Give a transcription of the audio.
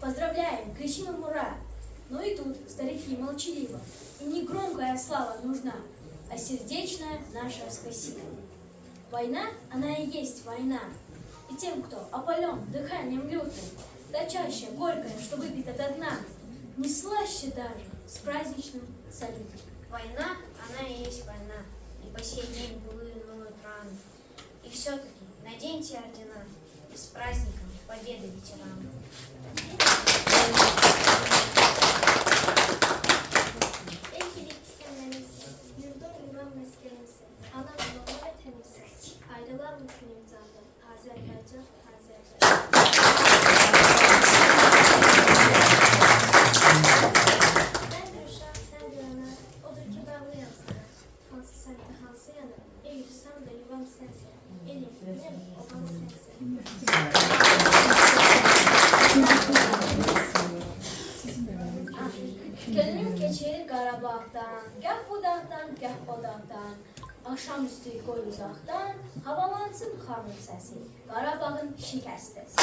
Поздравляем, кричим им ура! Но и тут старики молчаливо, и не громкая слава нужна, а сердечное наше спасибо. Война, она и есть война, и тем, кто опален дыханием лютым, та чаще горькая, что выпито до дна, не слаще даже с праздничным салютом. Война, она и есть война, и по сей день былые ноют раны. И все-таки наденьте ордена, и с праздником победы ветеранов. Ayrılar mısın imzada? Azerbaycan, Azerbaycan. Ben bir uşaq, sən bir ana, odur ki bağlıyam sana. Hansı səndə, hansı yana, ey yursam da yuvam sənsən. Elim, biləm, obam sənsən. Gönlüm keçir Qarabağdan, gah bu dağdan, gah o dağdan. Akşamüstü qoy uzaqdan, havalansın xanın səsi, Qarabağın şikəstəsi.